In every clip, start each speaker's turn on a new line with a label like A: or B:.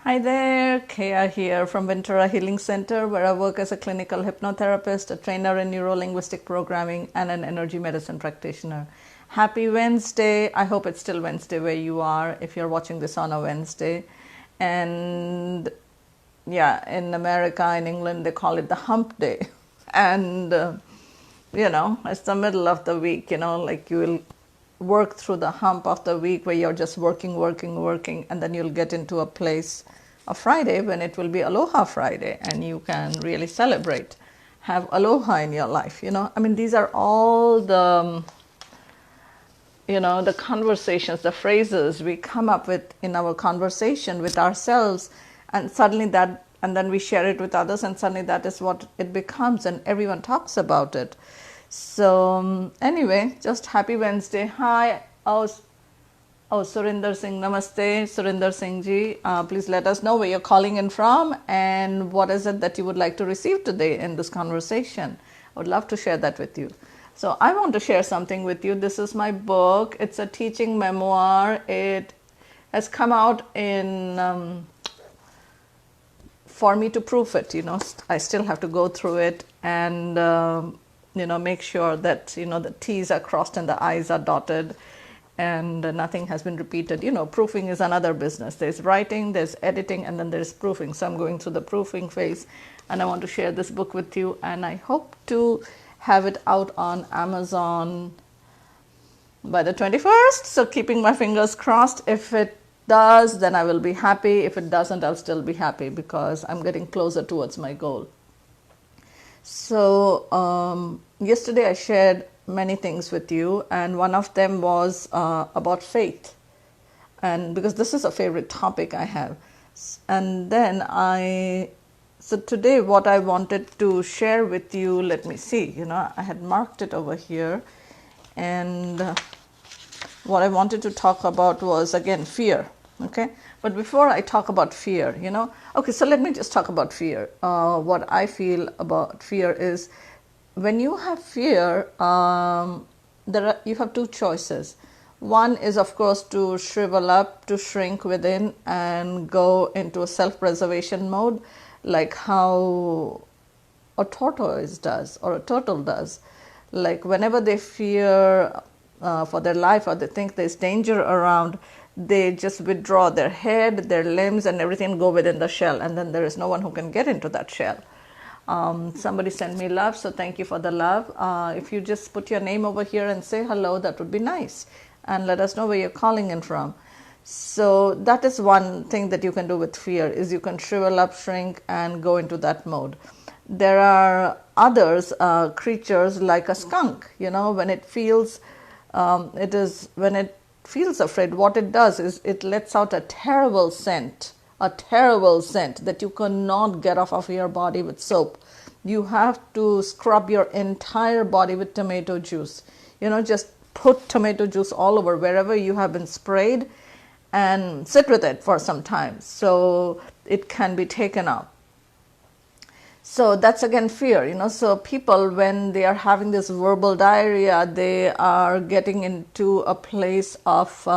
A: Hi there, Kaya here from Ventura Healing Center, where I work as a clinical hypnotherapist, a trainer in neuro-linguistic programming, and an energy medicine practitioner. Happy Wednesday. I hope it's still Wednesday where you are, if you're watching this on a Wednesday. And yeah, in America, in England, they call it the hump day. And, it's the middle of the week, like you will work through the hump of the week where you're just working, and then you'll get into a place of Friday when it will be Aloha Friday and you can really celebrate, have aloha in your life. These are all the conversations, the phrases we come up with in our conversation with ourselves, and then we share it with others, and suddenly that is what it becomes, and everyone talks about it. So anyway, just happy Wednesday. Hi. Surinder Singh, namaste. Surinder Singh ji, please let us know where you're calling in from and what is it that you would like to receive today in this conversation. I would love to share that with you. So I want to share something with you. This is my book. It's a teaching memoir. It has come out for me to proof it. I still have to go through it and make sure that the T's are crossed and the I's are dotted and nothing has been repeated. Proofing is another business. There's writing, there's editing, and then there's proofing. So I'm going through the proofing phase, and I want to share this book with you, and I hope to have it out on Amazon by the 21st. So keeping my fingers crossed. If it does, then I will be happy. If it doesn't, I'll still be happy because I'm getting closer towards my goal. So yesterday I shared many things with you, and one of them was about faith, and because this is a favorite topic I have. And then so today what I wanted to share with you, let me see, I had marked it over here, and what I wanted to talk about was again fear. Okay, but before I talk about fear, okay, so let me just talk about fear. What I feel about fear is, when you have fear, you have two choices. One is, of course, to shrivel up, to shrink within and go into a self-preservation mode, like how a tortoise does or a turtle does. Like whenever they fear for their life or they think there's danger around, they just withdraw their head, their limbs, and everything go within the shell, and then there is no one who can get into that shell. Somebody sent me love, so thank you for the love. If you just put your name over here and say hello, that would be nice, and let us know where you're calling in from. So that is one thing that you can do with fear, is you can shrivel up, shrink, and go into that mode. There are others, creatures like a skunk. When it feels afraid, what it does is it lets out a terrible scent that you cannot get off of your body with soap. You have to scrub your entire body with tomato juice. Just put tomato juice all over wherever you have been sprayed and sit with it for some time so it can be taken out. So that's again fear. So people, when they are having this verbal diarrhea, they are getting into a place of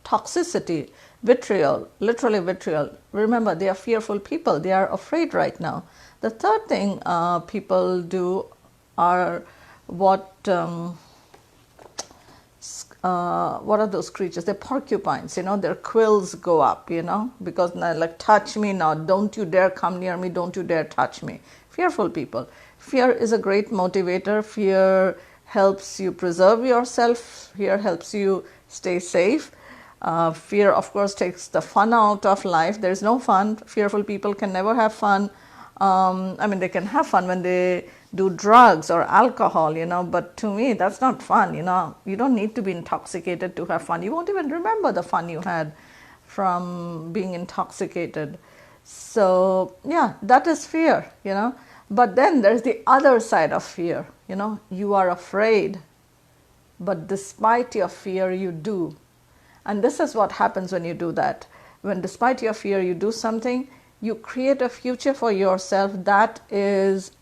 A: toxicity, vitriol, literally vitriol. Remember, they are fearful people. They are afraid right now. The third thing people do are what are those creatures? They're porcupines. Their quills go up. Because like, touch me now. Don't you dare come near me. Don't you dare touch me. Fearful people. Fear is a great motivator. Fear helps you preserve yourself. Fear helps you stay safe. Fear, of course, takes the fun out of life. There's no fun. Fearful people can never have fun. They can have fun when they do drugs or alcohol, but to me, that's not fun. You don't need to be intoxicated to have fun. You won't even remember the fun you had from being intoxicated. So, yeah, that is fear, But then there's the other side of fear, You are afraid, but despite your fear, you do. And this is what happens when you do that. When despite your fear, you do something, you create a future for yourself that is,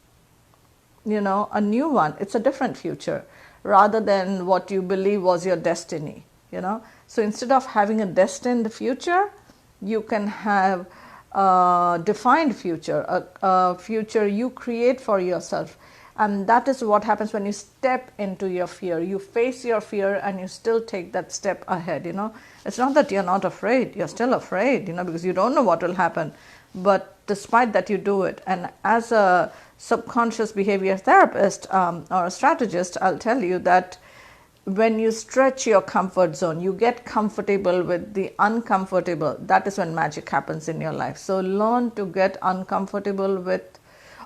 A: a new one. It's a different future rather than what you believe was your destiny, So instead of having a destined future, you can have defined future, a future you create for yourself. And that is what happens when you step into your fear. You face your fear and you still take that step ahead. It's not that you're not afraid, you're still afraid, because you don't know what will happen. But despite that, you do it. And as a subconscious behavior therapist or a strategist, I'll tell you that when you stretch your comfort zone, you get comfortable with the uncomfortable. That is when magic happens in your life. So learn to get uncomfortable with,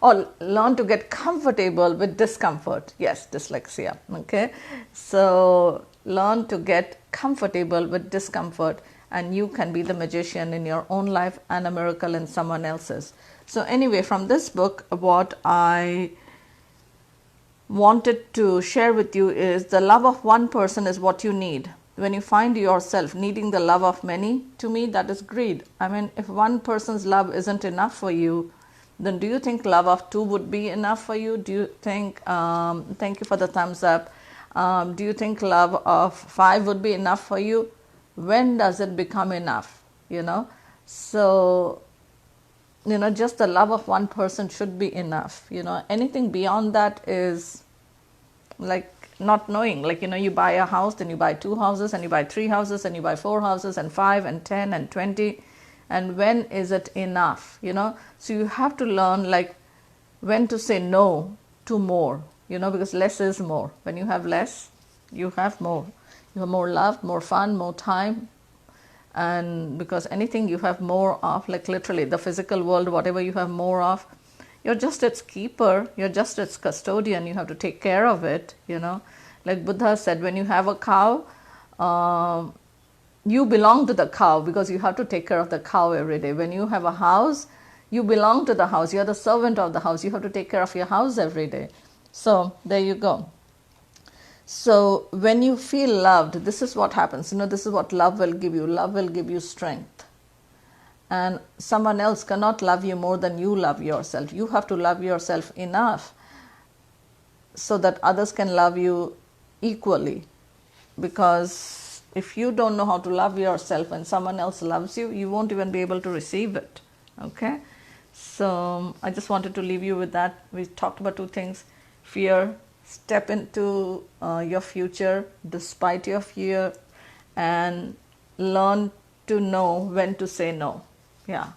A: or learn to get comfortable with discomfort. Yes, dyslexia. Okay. So learn to get comfortable with discomfort, and you can be the magician in your own life and a miracle in someone else's. So anyway, from this book, what I wanted to share with you is the love of one person is what you need. When you find yourself needing the love of many, to me that is greed. I mean, if one person's love isn't enough for you, then do you think love of two would be enough for you? Do you think, thank you for the thumbs up, do you think love of 5 would be enough for you? When does it become enough? So just the love of one person should be enough. Anything beyond that is like not knowing. Like, you buy a house, then you buy 2 houses, and you buy 3 houses, and you buy 4 houses, and 5 and 10 and 20. And when is it enough? So you have to learn like when to say no to more, because less is more. When you have less, you have more. You have more love, more fun, more time. And because anything you have more of, like literally the physical world, whatever you have more of, you're just its keeper, you're just its custodian, you have to take care of it. Like Buddha said, when you have a cow, you belong to the cow because you have to take care of the cow every day. When you have a house, you belong to the house, you're the servant of the house, you have to take care of your house every day. So there you go. So when you feel loved, this is what happens. This is what love will give you. Love will give you strength. And someone else cannot love you more than you love yourself. You have to love yourself enough so that others can love you equally. Because if you don't know how to love yourself and someone else loves you, you won't even be able to receive it. Okay? So I just wanted to leave you with that. We talked about 2 things. Fear. Step into your future despite your fear, and learn to know when to say no. Yeah,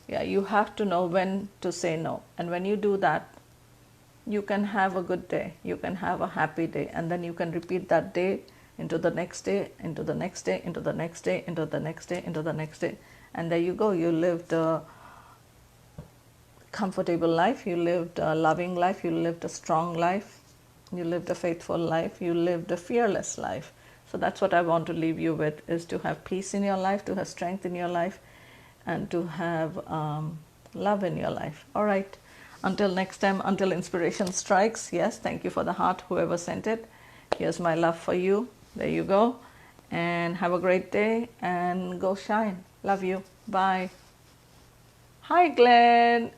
A: you have to know when to say no. And when you do that, you can have a good day, you can have a happy day, and then you can repeat that day into the next day, into the next day, into the next day, into the next day, into the next day. And there you go. You lived a comfortable life, you lived a loving life, you lived a strong life, you lived a faithful life, you lived a fearless life. So that's what I want to leave you with, is to have peace in your life, to have strength in your life, and to have love in your life. All right. Until next time, until inspiration strikes. Yes, thank you for the heart, whoever sent it. Here's my love for you. There you go. And have a great day and go shine. Love you. Bye. Hi, Glenn.